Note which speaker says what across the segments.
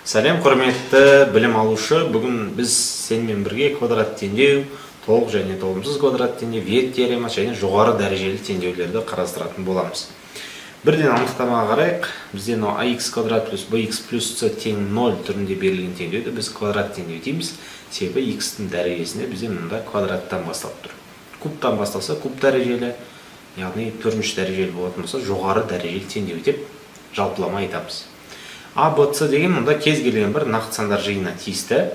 Speaker 1: Сәлем құрметті білім алушы, бүгін біз сенімен бірге квадрат теңдеу, толық және толымсыз квадрат теңдеу, век теорема және жоғары дәрежелі теңдеулерді қарастыратын боламыз. Бірден анықтамаға қарайық. Бізде ax квадрат плюс bx плюс c тең 0 түрінде берілген теңдеуді біз квадрат теңдеу дейміз. Себебі x-тің дәрежесінде бізде мұнда квадраттан басталып тұр. Кубтан басталса куб дәрежелі, яғни 4-ші дәрежелі болатын болса жоғары дәрежелі теңдеу деп жалпылама айтамыз. А, Б, С деген мұнда кез келген бір нақты сандар жиынына тиісті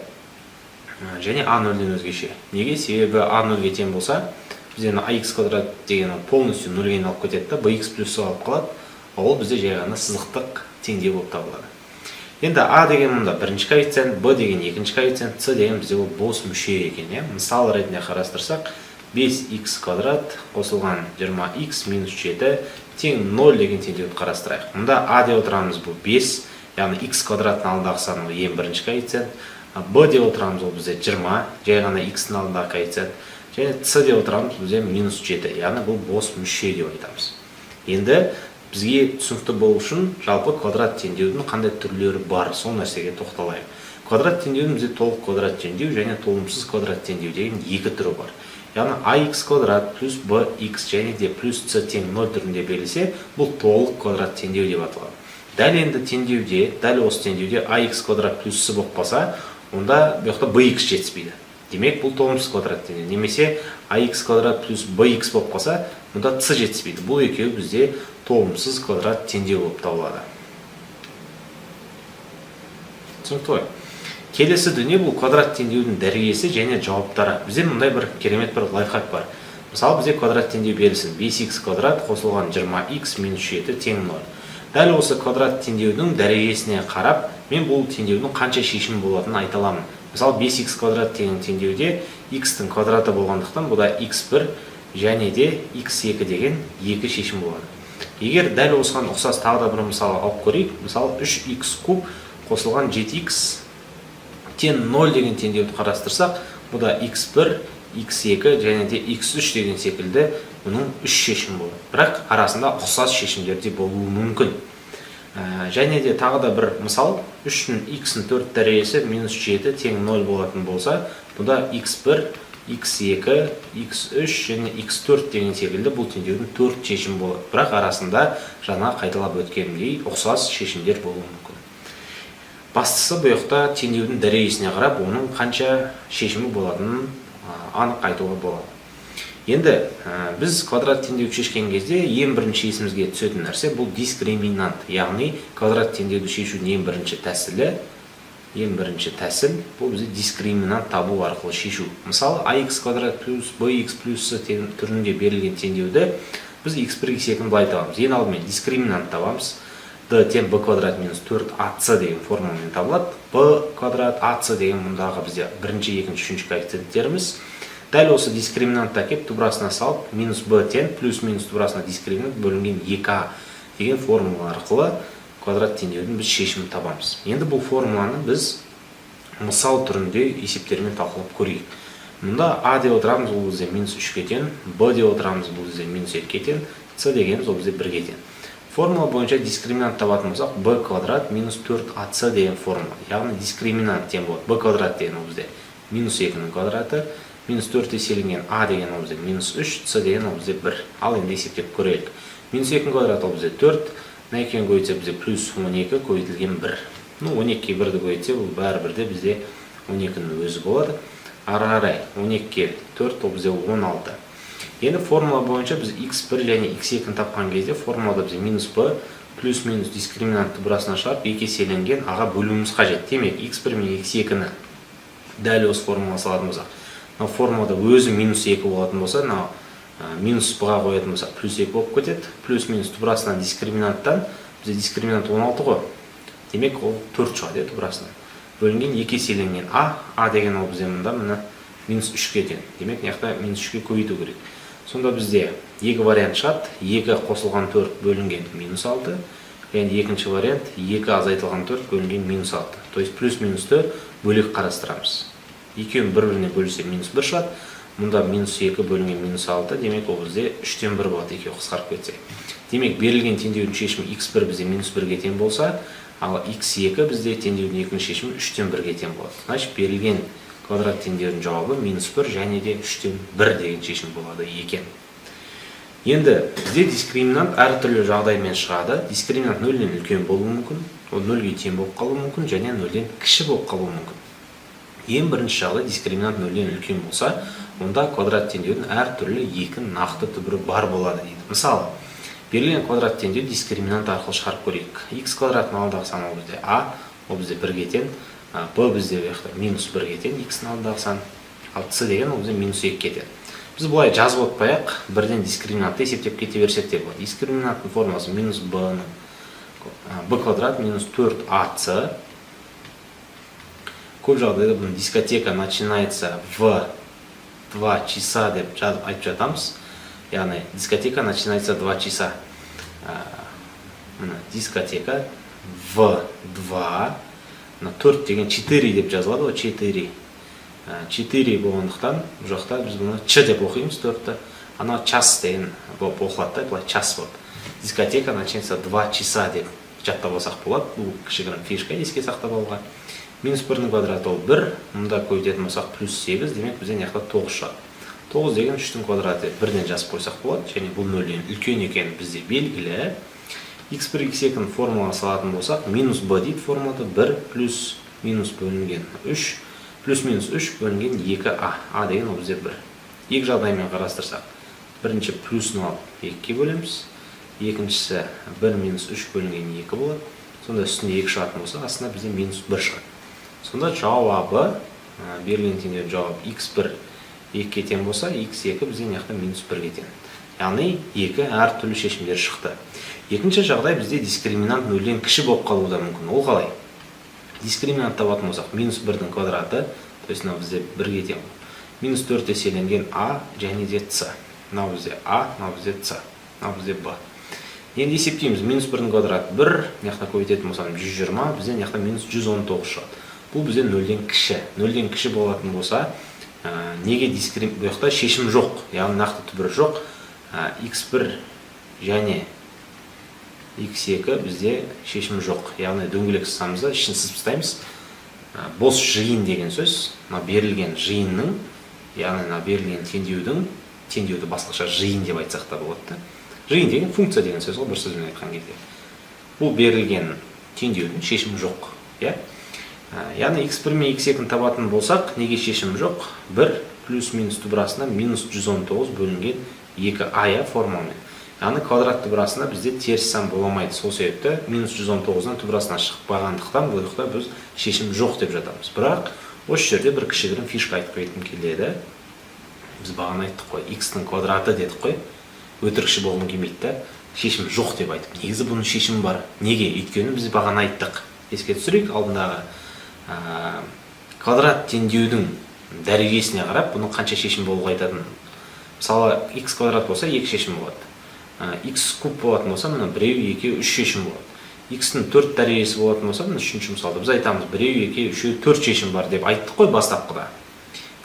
Speaker 1: және А0-ден өзгеше. Неге? Себебі А0-ге тең болса, бізде ax квадрат деген полностью 0-ге айналып кетеді, bx плюс алып қалады, ол бізде жай ғана сызықтық теңдеу болып табылады. Енді А деген мұнда бірінші коэффициент, Б деген екінші коэффициент, С деген бізде ол бос мүше екен. Мысал ретінде қарастырсақ, 5x квадрат қосылған 20x минус 7 тең 0 деген теңдеуді қарастырайық. Мұнда А деп отырамыз бұл 5, яғни x квадраттың алдындағы сан ол ең бірінші коэффициент. Б деп отырамыз ол бізде 20, жай ғана x-ның алдындағы коэффициент. Және С деп отырамыз бізде минус 7, яғни бұл бос мүше деп айтамыз. Енді бізге түсінікті болу үшін жалпы квадрат теңдеудің қандай түрлері бар, сол нәрсеге тоқталайық. Квадрат теңдеудің бізде толық квадрат теңдеу және толымсыз квадрат теңдеу деген екі түрі бар. Яғни ax квадрат плюс bx және де плюс c тең 0 түрінде берілсе, бұл толық квадрат теңдеу деп аталады. Дәл енді теңдеуде, дәл осы теңдеуде ax квадрат плюс c болып қалса, онда бұяқта bx жетіспейді. Демек, бұл толымсыз квадрат теңдеу. Немесе ax квадрат плюс bx болып қалса, мұнда c жетіспейді. Бұл екеуі бізде толымсыз квадрат теңдеу болып табылады. Түсінікті ғой? Келесі дүние бұл квадрат теңдеудің дәрежесі және жауаптары. Бізде мұндай бір керемет бір лайфхак бар. Мысалы, бізде квадрат теңдеу берілсін 5x квадрат қосылған 20x минус 7 тең 0. Дәл осы квадрат теңдеудің дәрежесіне қарап, мен бұл теңдеудің қанша шешімі болатынын айта аламын. Мысалы, 5x квадрат деген теңдеуде x-тің квадраты болғандықтан, бұда x1 және де x2 деген екі шешім болады. Егер дәл осыған ұқсас тағы да бір мысалы алып көрейік, мысалы 3x куб қосылған 7x тең 0 деген теңдеуді қарастырсақ, бұда x1, x2 және де x3 деген секілді бұның 3 шешім болады. Бірақ арасында ұқсас шешімдер де болуы мүмкін. Және де тағы да бір мысал, 3-дің x-ның 4 дәрежесі минус 7 тең 0 болатын болса, бұда x1, x2, x3 және x4 деген секілді бұл теңдеудің 4 шешім болады. Бірақ арасында жаңа қайталап өткенімдей ұқсас шешімдер болуы мүмкін. Бастысы бұяқта теңдеудің дәрежесіне қарап, оның қанша шешімі болатынын анық айтуға болады. Енді біз квадрат теңдеуді шешкен кезде ең бірінші есімізге түсетін нәрсе бұл дискриминант, яғни квадрат теңдеуді шешудің ең бірінші тәсіл бұл бізде дискриминант табу арқылы шешу. Мысалы, ax квадрат плюс bx плюс c түрінде берілген теңдеуді біз x1, x2-ні былай табамыз. Ең алдымен дискриминант табамыз. d тең b квадрат минус 4ac деген формуламен табылады. b квадрат ac деген мұндағы бізде бірінші, екінші, үшінші коэффициенттеріміз. Дәл осы дискриминантты әкеп тубрасына салып, минус b тең плюс минус тубрасына дискриминант бөлінген 2a деген формула арқылы квадрат теңдеудің біз шешімін табамыз. Енді бұл формуланы біз мысал түрінде есептермен талқылап көрейік. Мұнда a деп отырамыз, ол бізде минус 3-ге тең, b деп отырамыз, бұл бізде минус 2-ге тең, c дегеніміз ол бізде 1-ге тең. Формула бойынша дискриминант табатын болсақ, b квадрат минус 4ac деген формула. Яғни дискриминант тең болады. b квадрат деген ол бізде минус 2-нің квадраты, минус 4 еселенген a деген ол бізде минус 3, c деген ол бізде 1. Ал енді есептеп көрелік. Минус 2-нің квадраты ол бізде 4, на 2-ні көйтсе бізде плюс 12 көйтілген 1. 12-ге 1-ді көйтсе, ол бәрібірде бізде 12-нің өзі болады. Ары қарай 12-ге 4 ол бізде 16. Енді формула бойынша біз x1 және x2-ні тапқан кезде формулада бізде минус b плюс минус дискриминантты бұрасына шығарып, 2 еселенген аға бөлуіміз қажет. Демек, x1 мен x2-ні дәл осы формула салатын болсақ, формулада өзі минус 2 болатын болса, минус b-ға қоятын болса, плюс 2 болып кетеді. Плюс минус тубрасынан дискриминанттан, бізде дискриминант 16 ғой. Демек, ол 4 шығады тубрасынан. Бөлінген 2 еселенген a деген ол бізде мұнда минус 3-ге тең. Демек, неқта минус 3-ге көбейту керек. Сонда бізде екі вариант шығады. 2 қосылған 4 бөлінген минус 6. Және екінші вариант 2 азайтылған 4 бөлінген минус 6. То есть плюс минусты бөлек қарастырамыз. Екеуін бір-біріне бөлісе минус 1 шығады. Мұнда минус 2 бөлінген минус 6. Демек, ол бізде 3-тен 1 болады, екеуі қысқарып кетсе. Демек, берілген теңдеудің шешімі x1 бізде минус 1-ге тең болса, Ал x2 бізде теңдеудің екінші шешімі 3-тен 1-ге тең болады. Значит, берілген квадрат теңдеудің жауабы -1 және де 3-тен 1 деген шешім болады екен. Енді бізде дискриминант әртүрлі жағдаймен шығады. Дискриминант 0-ден үлкен болуы мүмкін, ол 0-ге тең болып қалуы мүмкін, және 0-ден кіші болып қалуы мүмкін. Ең бірінші жағдай дискриминант 0-ден үлкен болса, онда квадрат теңдеудің әртүрлі екі нақты түбірі бар болады дейді. Мысалы, берілген квадрат теңдеу дискриминант арқылы шығарып көрейік. X квадраттың алдындағы сан ол бізде А, ол бізде 1-ге тең, B бізде -1-ге тең, X-ның алдындағы сан, ал C деген ол бізде -2-ге тең. Біз бұлай жазып отпайық, бірден дискриминантты есептеп кете берсек те болады. Дискриминанттың формуласы B квадрат минус 4AC. Көп жағдайда бұны дискотека начинается в 2 часа деп жазып айтып жатамыз. Яғни дискотека начинается 2 часа. Дискотека в 2, 4 деген 4 деп жазылады, о 4. 4 болғандықтан, бұл жақта біз бұны Ч деп оқимыз 4-ті. Ана час деген болып оқылады, бұлай час болады. Дискотека начинается 2 часа деп жаттап алсақ болады. Бұл кішігірім фишка еске сақтап алуға. -1-ның квадраты ол 1, мұнда көбейтетін болсақ +8, демек бізден яқта 9 шығады. 9 деген 3-тің квадраты 1-ден жазып қойсақ болады, және бұл 0-ден үлкен екені бізде белгілі. x1, x2-ның формулаға салатын болсақ, -b дейді формулада 1 плюс минус бөлінген 3, плюс минус 3 бөлінген 2a. А деген ол бізде 1. Екі жағдаймен қарастырсақ, бірінші плюсын алып 2-ге бөлеміз, екіншісі 1 минус 3 бөлінген 2 болады. Сонда үстінде 2 шығатын болса, астына бізде -1 шығады. Сонда жауабы, берілген теңдеудің жауабы x1 2-ге тең болса, x2 бізден яқта -1-ге тең. Яғни 2 әртүрлі шешімдер шықты. Екінші жағдай бізде дискриминант 0-ден кіші болып қалуы да мүмкін. Ол қалай? Дискриминант табатын болсақ, -1-дің квадраты, то есть бізде 1-ге тең. -4 еселенген А және де С. Мынау бізде А, мынау бізде С, мынау бізде Б. Енді есептейміз, -1-дің квадраты 1, яқта көбейтетін болсам 120, бізден яқта -119 шығады. Бұл бізде 0-ден кіші. 0-ден кіші болатын болса, неге бұл жақта шешім жоқ, яғни нақты түбірі жоқ. x1 және x2 бізде шешім жоқ. Яғни дөңгелек сызамызда ішін сызып тастаймыз. Бос жиын деген сөз, берілген жиынның, яғни берілген теңдеуді басқаша жиын деп айтсақ та болады. Жиын деген функция деген сөз ғой, бір сөзбен айтқан кезде. Бұл берілген теңдеудің шешімі жоқ. Яғни x1 мен x2-ні табатын болсақ, неге шешім жоқ? 1 плюс-минус түбірасына -119 бөлінген 2a формамен. Яғни квадрат түбірасына бізде теріс сан боламайды. Сол себепті -119-дан түбірасына шығып бағандықтан бұл жақта біз шешім жоқ деп жатамыз. Бірақ осы жерде бір кішігірім фишка айтып кеткім келеді. Біз бағана айттық қой, x-ның квадраты дедік қой. Өтірікші болғым келмейді, шешім жоқ деп айтып. Негізі бұның шешімі бар. Неге? Өйткені біз бағана айттық. Еске түсірейік, алдындағы квадрат теңдеудің дәрежесіне қарап, бұның қанша шешім болуға айтатын. Мысалы, x квадрат болса 2 шешім болады. X куб болатын болса, мына 1, 2, 3 шешім болады. X-ның 4 дәрежесі болатын болса, мына 3-ші мысалда біз айтамыз 1, 2, 3, 4 шешім бар деп айттық қой бастапқыда.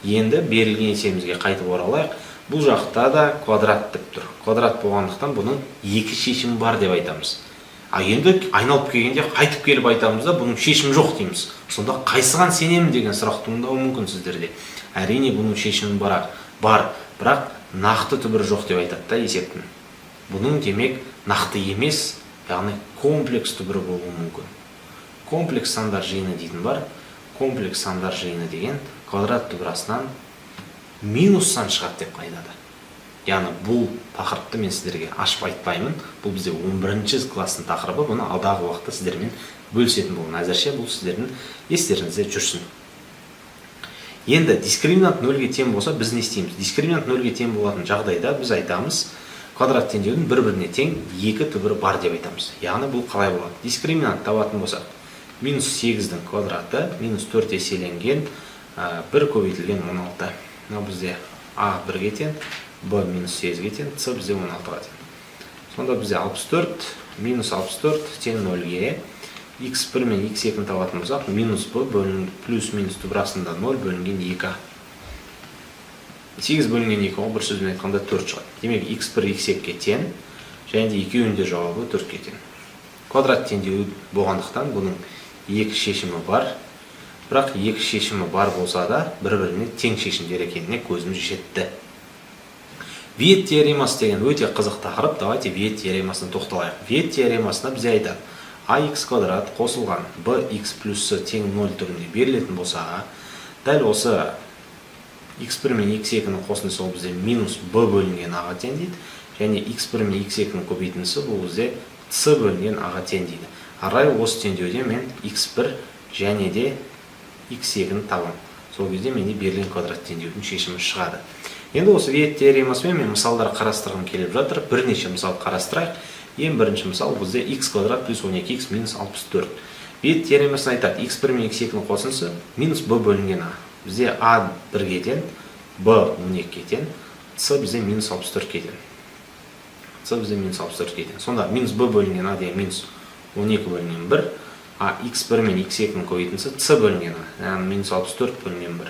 Speaker 1: Енді берілген есемізге қайтып оралайық. Бұл жақта да квадрат деп тұр. Квадрат болғандықтан бұның 2 шешім бар деп айтамыз. Енді айналып келгенде қайтып келіп айтамыз да, бұның шешім жоқ дейміз. Сонда қайсыған сенемін деген сұрақ туындауы мүмкін сіздерде. Әрине бұның шешімі бар, бірақ нақты түбірі жоқ деп айтады да есептің. Бұның демек нақты емес, яғни комплекс түбірі болуы мүмкін. Комплекс сандар жиыны дейтін бар. Комплекс сандар жиыны деген квадрат түбірасынан минус сан шығады деп қайдады. Яғни бұл тақырыпты мен сіздерге ашып айтпаймын. Бұл бізде 11-ші класстың тақырыбы, бұны алдағы уақытта сіздермен бөлісетін болған. Әзірше бұл сіздердің естеріңізде жүрсін. Енді дискриминант 0-ге тең болса, біз не істейміз? Дискриминант 0-ге тең болатын жағдайда біз айтамыз, квадрат теңдеудің бір-біріне тең 2 түбірі бар деп айтамыз. Яғни бұл қалай болады? Дискриминант табатын болсақ, -8-дің квадраты, -4 еселенген 1 көбейтілген 16. Мынау бізде А 1-ге тең, Б -8-ге тең, С бізде 16-ға тең. Сонда бізде 64, -64 тең 0-ге. x1 мен x2-ні табатын болсақ, -b плюс-минус түбірасында 0 бөлінген 2. 8 бөлінген 2 ол бір сөзбен айтқанда 4 шығады. Демек x1 x2-ге тең, және де екеуінің де жауабы 4-ге тең. квадрат теңдеуі болғандықтан бұның екі шешімі бар. Бірақ екі шешімі бар болса да бір-біріне тең шешімдер екеніне көзіміз жетті. Виет теоремасы деген өте қызық тақырып. Давайте Виет теоремасына тоқталайық. Виет теоремасында бізде айтады, ax квадрат қосылған bx плюс c тең 0 түрінде берілетін болса, дәл осы x1 мен x2-нің қосындысы ол бізде минус b бөлінген a-ға тең дейді, және x1 мен x2-нің көбейтіндісі бұл бізде c бөлінген a-ға тең дейді. Арай осы теңдеуде мен x1 және де x2-ні табам. Сол кезде менде берілген квадрат теңдеудің шешімі шығады. Енді осы Виет теоремасымен мен мысалдар қарастырғым келіп жатыр. Бірнеше мысал қарастырайық. Ең бірінші мысал бізде x квадрат плюс 12x минус 64. Виет теоремасын айтады, x1 мен x2-нің қосындысы минус b бөлінген a. Бізде a 1-ге тең, b 12-ге тең, c бізде минус 64-ге тең. c бізде минус 64-ге тең. Сонда минус b бөлінген a деген минус 12 бөлінген 1, а x1 мен x2-нің көбейтіндісі c бөлінген a, яғни минус 64 бөлінген 1.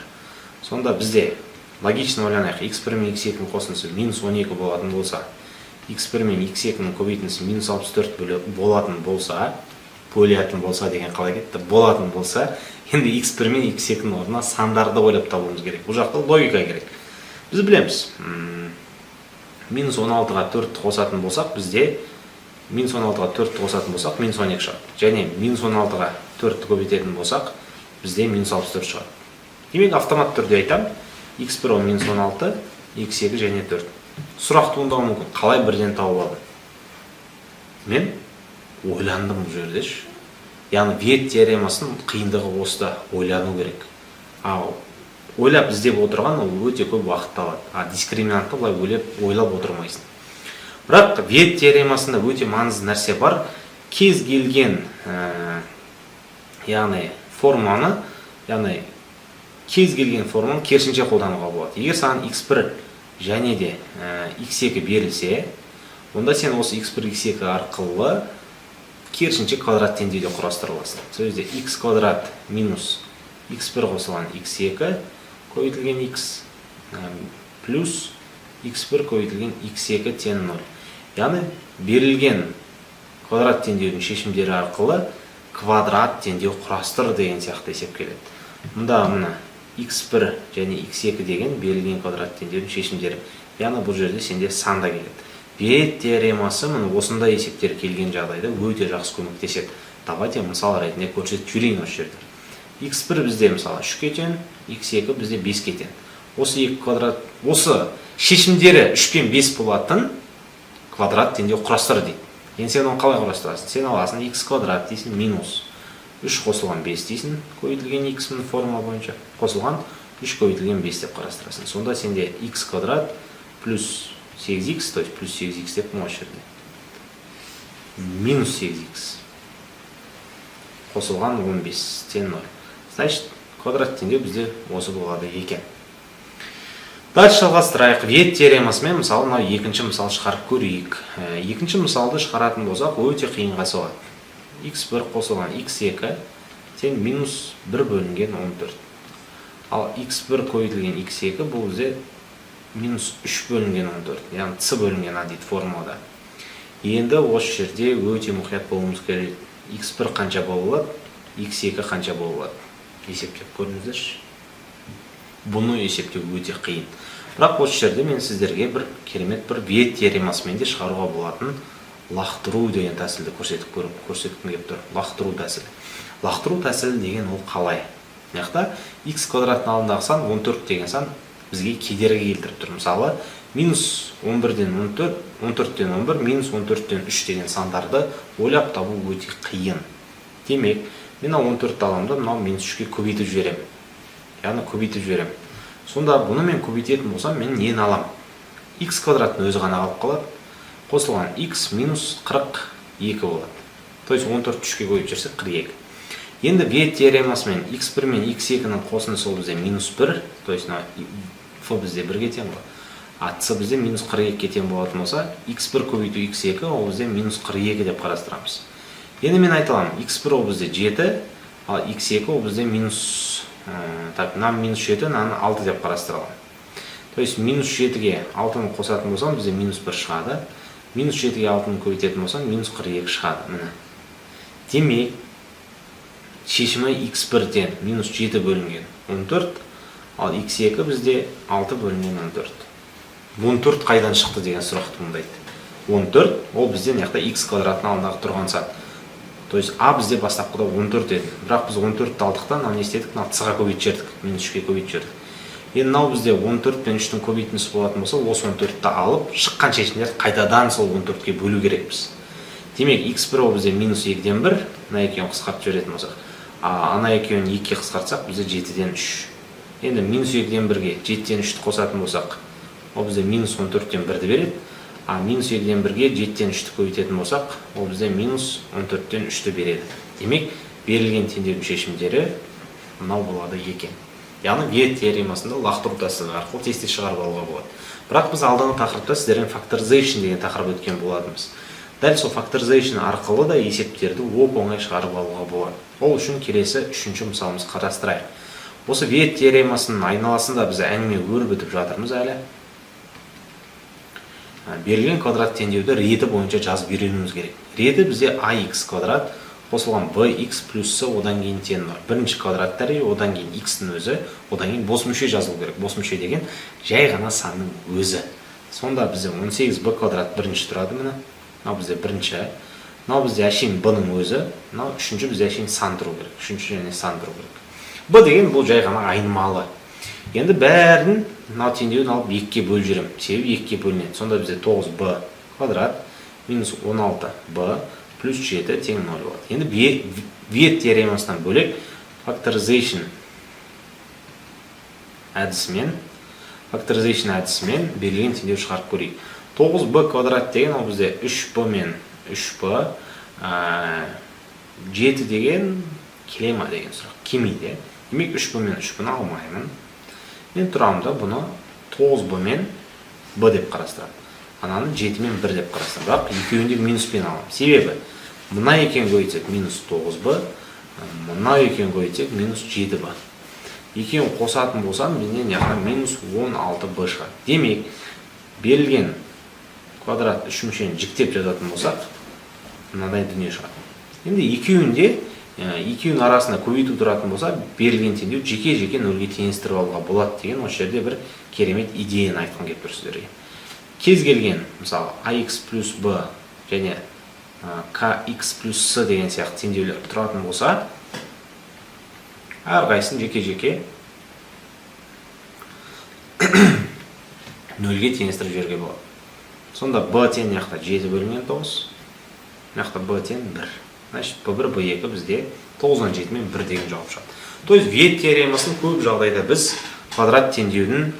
Speaker 1: Сонда бізде логично ойланайық, x1 мен x2-нің қосындысы минус 12 болатын болса, x1 мен x2-нің көбейтіндісі минус 64 болатын болса, бөлетін болса деген қалай кетті, болатын болса, енді x1 мен x2-нің орнына сандарды ойлап табуымыз керек. Бұл жақта логика керек. Біз білеміз, минус 16-ға 4-ті қосатын болсақ, бізде минус 16-ға 4-ті қосатын болсақ, минус 12 шығады. Және минус 16-ға 4-ті көбейтетін болсақ, бізде минус 64 шығады. Демек, автомат түрде айтам, x1 ол минус 16, x2 және 4. Сұрақ туындауы мүмкін, қалай бірден тауып алдым? Мен ойландым бұл жердеш. Яғни Виет теоремасының қиындығы осыда, ойлану керек. Ойлап іздеп отырған ол өте көп уақыт алады. Дискриминантты былай ойлап отырмайсың. Бірақ Виет теоремасында өте маңызды нәрсе бар. Кез келген форманы керісінше қолдануға болады. Егер саған x1 және де x2 берілсе, онда сен осы x1, x2 арқылы керісінше квадрат теңдеуде құрастырыласың. Сөзде x квадрат минус x1 қосылған x2 көбейтілген x плюс x1 көбейтілген x2 тең 0. Яғни берілген квадрат теңдеудің шешімдері арқылы квадрат теңдеу құрастыр деген сияқты есеп келеді. Мұнда мына x1 және x2 деген берілген квадрат теңдеудің шешімдері. Яғни бұл жерде сенде санда келеді. Виет теоремасы осындай есептер келген жағдайда өте жақсы көмектеседі. Давайте мысал ретінде көрсетіп жіберейін осы жерде. x1 бізде мысалы 3-ке тең, x2 бізде 5-ке тең. Осы шешімдері 3 пен 5 болатын квадрат теңдеу құрастыр дейді. Енді сен оны қалай құрастырасың? Сен аласың x квадрат дейсің минус 3 қосылған 5 дейсің, көбейтілген x-ның формула бойынша қосылған 3 көбейтілген 5 деп қарастырасың. Сонда сенде x квадрат плюс 8x, то есть плюс 8x деп осы жерде. Минус 8x қосылған 15 тең 0. Значит, квадрат теңдеу бізде осы болады екен. Дальше жалғастырайық. Виет теоремасымен мысалы екінші мысал шығарып көрейік. Екінші мысалды шығаратын болсақ, өте қиынға соғады. x1 қосылған x2 тең минус 1 бөлінген 14. Ал x1 көбейтілген x2 бұл бізде минус 3 бөлінген 14. Яғни c бөлінген a дейді формулада. Енді осы жерде өте мұқият болуымыз керек. x1 қанша болады, x2 қанша болады. Есептеп көріңіздерші. Бұны есептеу өте қиын. Бірақ осы жерде мен сіздерге бір керемет бір Виет теоремасымен де шығаруға болатын лақтыру деген тәсілді көрсеткім келіп тұр. Лақтыру тәсілі. Лақтыру тәсілі деген ол қалай? Яқта x квадраттың алдындағы сан 14 деген сан бізге кедергі келтіріп тұр. Мысалы, минус 11-ден 14, 14-ден 11, минус 14-ден 3 деген сандарды ойлап табу өте қиын. Демек, мен 14-ті аламды, мынау минус 3-ке көбейтіп жіберемін. Яғни көбейтіп жіберемін. Сонда бұны мен көбейтетін болсам, мен нені алам? X квадраттың өзі ғана қалып қалады. Қосылған x минус 42 болады. То есть 14 3-ке көбейтіп жүрсек 42. Енді Виет теоремасымен x1 мен x2-нің қосындысы ол бізде минус 1, то есть f бізде 1-ге тең болады. А c бізде минус 42-ге тең болатын болса, x1 көбейту x2 ол бізде минус 42 деп қарастырамыз. Енді мен айталам, x1 ол бізде 7, ал x2 ол бізде минус, нам минус 7, нам 6 деп қарастыралам. То есть минус 7-ге 6-ны қосатын болсам, бізде минус 1 шығады. Минус 7-ге 6-ны көбейтетін болсам, минус 42 шығады. Міне. Демек, шешімі x1 тен минус 7 бөлінген 14, ал x2 бізде 6 бөлінген 14. 14 қайдан шықты деген сұрақ туындайды. 14, ол бізде яқта x квадраттың алдындағы тұрған сан. То есть а бізде бастапқыда 14 еді. Бірақ біз 14-ті алдықтан, не істедік? С-ға көбейтіп жібердік, минус 3-ге көбейтіп жібердік. Енді мынау бізде 14 пен 3-тің көбейтіндісі болатын болса, осы 14-ті алып, шыққан шешімдерді қайтадан сол 14-ге бөлу керекпіз. Демек, x1 ол бізде минус 2-ден 1, мына екеуін қысқартып жіберетін болсақ. Ана екеуін 2-ге қысқартсақ, бізде 7-ден 3. Енді минус 2-ден 1-ге 7-ден 3-ті қосатын болсақ, ол бізде минус 14-ден 1-ді береді. Минус 2-ден 1-ге 7-ден 3-ті көбейтетін болсақ, ол бізде минус 14-ден 3-ті береді. Демек, берілген теңдеудің шешімдері мынау болады екен. Яғни Виет теоремасында лақтыру тәсілі арқылы тесте шығарып алуға болады. Бірақ біз алдыңғы тақырыпта сіздерден factorization деген тақырып өткен болатынбыз. Дәл сол factorization арқылы да есептерді оп-оңай шығарып алуға болады. Ол үшін келесі үшінші мысалымыз қарастырайық. Осы Виет теоремасының айналасында біз әңгіме өріп өтіп жатырмыз әлі. Берілген квадрат теңдеуді реті бойынша жазып үйренуіміз керек. Реті бізде ax квадрат қосылған bx плюсы одан кейін тең бар. Бірінші квадрат дәреже, одан кейін x-дің өзі, одан кейін бос мүше жазылу керек. Бос мүше деген жай ғана санның өзі. Сонда бізде 18b квадрат бірінші тұрады міне. Мынау бізде бірінші. Мынау бізде әшейін b-ның өзі, мынау үшінші бізде әшейін сан тұру керек. Үшінші және сан тұру керек. b деген бұл жай ғана айнымалы. Енді бәрін мынау теңдеуін алып 2-ге бөліп жүремін. Себебі 2-ге бөлінеді. Сонда бізде 9b квадрат минус 16b плюс 7 тең 0 болады. Енді Виет теоремасынан бөлек factorization әдісімен берілген теңдеу шығарып көрейік. 9b квадрат деген ол бізде 3b мен 3b, 7 деген келе ма деген сұрақ. Келмейді. Демек 3b мен 3b-ны алмаймын. Мен тұрамда бұны 9b мен b деп қарастырамын. Ананы 7 мен 1 деп қарастырамын. Бірақ екеуінде минуспен аламын. Себебі мына екеуін көйтсек минус 9b, мына екеуін көйтсек минус 7b. Екеуін қосатын болсам, менен яғна минус 16b шығады. Демек, берілген квадрат үшіншені жіктеп жазатын болсақ, мынадай дүние шығады. Енді екеуінің арасында көбейту тұратын болса, берілген теңдеу жеке-жеке нөлге теңестіріп алуға болады деген осы жерде бір керемет идеяны айтқан келіп тұр сіздерге. Кез келген, мысалы, ax плюс b және kx плюс s деген сияқты теңдеулер тұратын болса, әрқайсысын жеке-жеке нөлге теңестіріп жіберуге болады. Сонда b тең яқта 7 бөлінген 9, яқта b тең 1. Значит, b1, b2 бізде 9-дан 7 мен 1 деген жауап шығады. То есть, Виет теоремасын көп жағдайда біз квадрат теңдеудің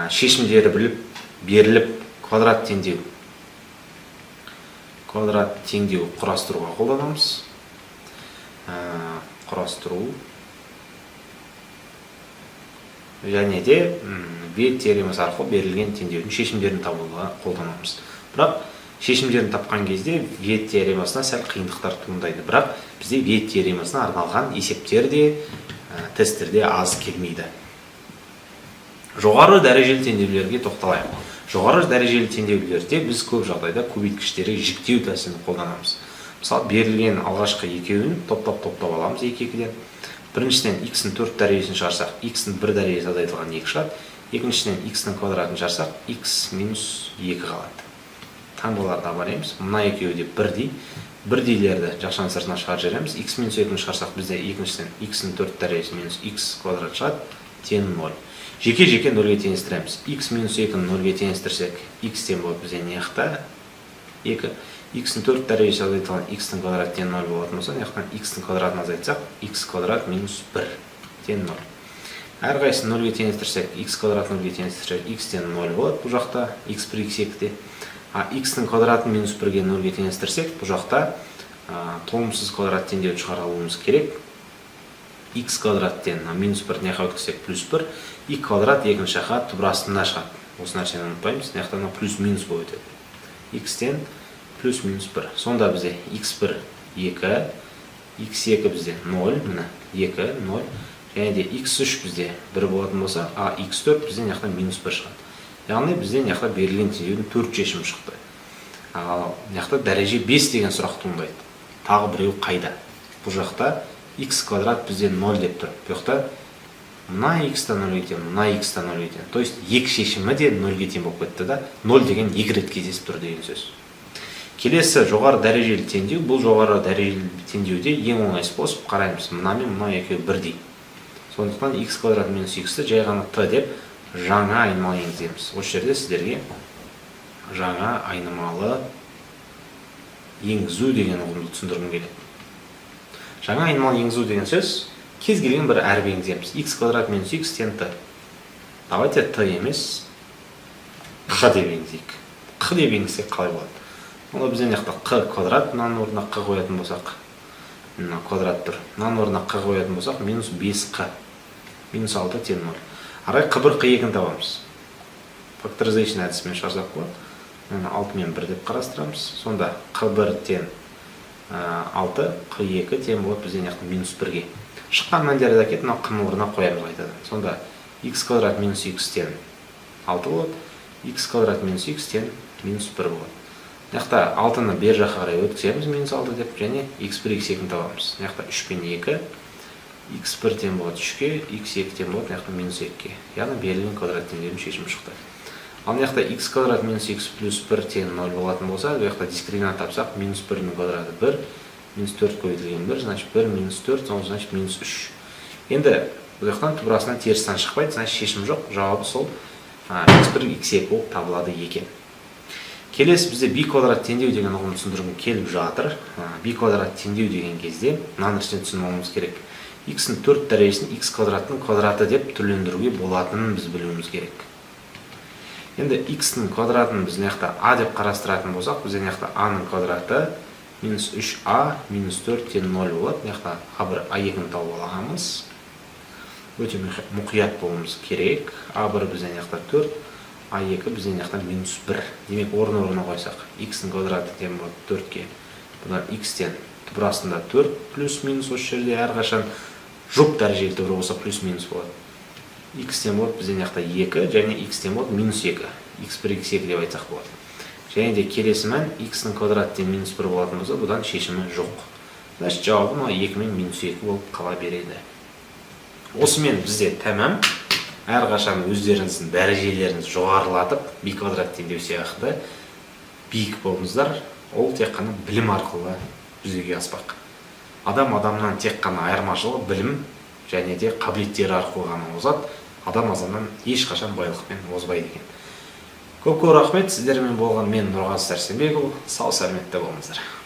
Speaker 1: шешімдері беріліп, квадрат теңдеу құрастыруға қолданамыз. Құрастыру және де Виет теоремасы арқылы берілген теңдеудің шешімдерін табуға қолданамыз. Бірақ шешімдерін тапқан кезде Виет теоремасына сәл қиындықтар туындайды. Бірақ бізде Виет теоремасына арналған есептер де, тесттер де аз келмейді. Жоғары дәрежелі теңдеулерге тоқталайық. Жоғары дәрежелі теңдеулерде біз көп жағдайда көбейткіштері жіктеу тәсілін қолданамыз. Мысалы, берілген алғашқы екеуін топтап аламыз 2-2-ден. Біріншіден x-ның 4 дәрежесін шығарсақ, x-ның 1 дәрежесі азайтылған 2 шығады. Екіншіден x-ның квадратын шығарсақ, x минус 2 қалады. Таңбаларды абареміз. Мына екеуі де бірдейлерді жақшаның сыртына шығарып жібереміз. x минус 2-ні шығарсақ, бізде екіншіден x-ның 4 дәрежесі минус x квадрат шығады, тең 0. Жеке-жеке нөлге теңестіреміз. x минус 2-ні нөлге теңестірсек, x тең болады бізде не яқта? 2. x-ның 4 дәрежесі азайтылған x-ның квадрат тең 0 болатын болса, яқтан x-ның квадратын азайтсақ, x квадрат минус 1 тең 0. Әрқайсысын нөлге теңестірсек, x квадрат нөлге теңестірсек, x тең 0 болады бұл жақта, x бір x2-де. X-ның квадратын минус 1-ге нөлге теңестірсек, бұл жақта толымсыз квадрат теңдеуді шығара алуымыз керек. x квадраттен минус 1 неқа өткізсек плюс 1, y квадрат екінші жаққа түбір астында шығады. Осы нәрсені ұмытпаймыз, неқтан плюс минус болып өтеді. x-тен плюс минус 1. Сонда бізде x1 2, x2 бізде 0, міне 2, 0, және де x3 бізде 1 болатын болса, а x4 бізде неқтан минус 1 шығады. Яғни бізде неқта берілген теңдеудің 4 шешімі шықты. Ал неқта дәреже 5 деген сұрақ туындайды. тағы біреу қайда? Бұл жақта x квадрат бізден 0 деп тұр. Бұл жақта мына x-тан 0-ге тең, мына x-тан 0-ге тең. То есть екі шешімі де 0-ге тең болып кетті да. 0 деген 2 рет кездесіп тұр деген сөз. Келесі жоғары дәрежелі теңдеу. Бұл жоғары дәрежелі теңдеуде ең оңай способ, қараймыз. Мына мен мына екеуі бірдей. Сондықтан x квадрат минус x-ті жай ғана t деп жаңа айнымалы енгіземіз. Осы жерде сіздерге жаңа айнымалы енгізу деген ұғымды түсіндіргім келеді. Жаңа айнымалы енгізу деген сөз кез келген бір әріп енгіземіз. X квадрат минус x тең t. Давайте t емес q деп енгізейік. Q деп енгізсек қалай болады? Онда бізде мына q квадрат, мынаның орнына q қоятын болсақ, мына квадрат тұр. Мынаның орнына q қоятын болсақ, минус 5q. Минус 6 тең 0. Арай q1, q2-ні табамыз. Factorization әдісімен шығарсақ болады. 6 мен 1 деп қарастырамыз. Сонда q1 тең 6, q2 тең болады бізде минус 1-ге. Шыққан мәндерді әкет, мына q-ның орнына қоямыз қайтадан. Сонда x квадрат минус x тең 6 болады, x квадрат минус x тең минус 1 болады. Мына 6-ны бер жаққа қарай өткіземіз минус 6 деп, және x1, x2-ні табамыз. Мына 3 пен 2, x1 тең болады 3-ге, x2 тең болады минус 2-ге. Яғни берілген квадрат теңдеудің шешімі шықты. Ал мына x квадрат минус x плюс 1 тең 0 болатын болса, бұл дискриминант тапсақ, минус 1-нің квадраты 1, минус 4 көбейтілген 1, значит 1 минус 4, значит минус 3. Енді бұл жақтан тубырасынан терістен шықпайды, значит шешім жоқ, жауабы сол x1, x2 болып табылады екен. Келесі бізде b квадрат теңдеу деген ұғымды түсіндіргім келіп жатыр. b квадрат теңдеу деген кезде мына нәрсені түсінуіміз керек. x-ның 4 дәрежесін x квадраттың квадраты деп түрлендіруге болатынын біз білуіміз керек. Енді x-ның квадратын біз мына a деп қарастыратын болсақ, бізде мына a-ның квадраты минус 3a минус 4 тең 0 болады. Мына a1, a2-ні тауып аламыз. Өте мұқият болуымыз керек. a1 бізде мына 4, a2 бізде мына минус 1. Демек орын-орнына қойсақ, x-ның квадраты тең болады 4-ге. Бұдан x тең түбір астында 4 плюс минус, осы жерде әрқашан жұп дәрежелі түбір болса плюс минус болады. x тең болады бізде мына 2, және x тең болады минус 2. x1, x2 деп айтсақ болады. Және де келесі мән x-ның квадраты тең минус 1 болатын болса, бұдан шешімі жоқ. Значит, жауабы 2 мен минус 2 болып қала береді. Осымен бізде тәмам. Әрқашан өздеріңіздің дәрежелеріңіз жоғарылатып, b квадрат теңдеу сияқты биік болыңыздар. Ол тек қана білім арқылы жүзеге аспақ. Адам-адамнан тек қана айырмашылығы білім және де қабілеттері арқылы ғана озады. Адам-адамнан ешқашан байлықпен озбайды екен. Көп рахмет. Сіздермен болған мен Нұрғазы Сәрсенбекұлы. Сау сәлеметте болыңыздар.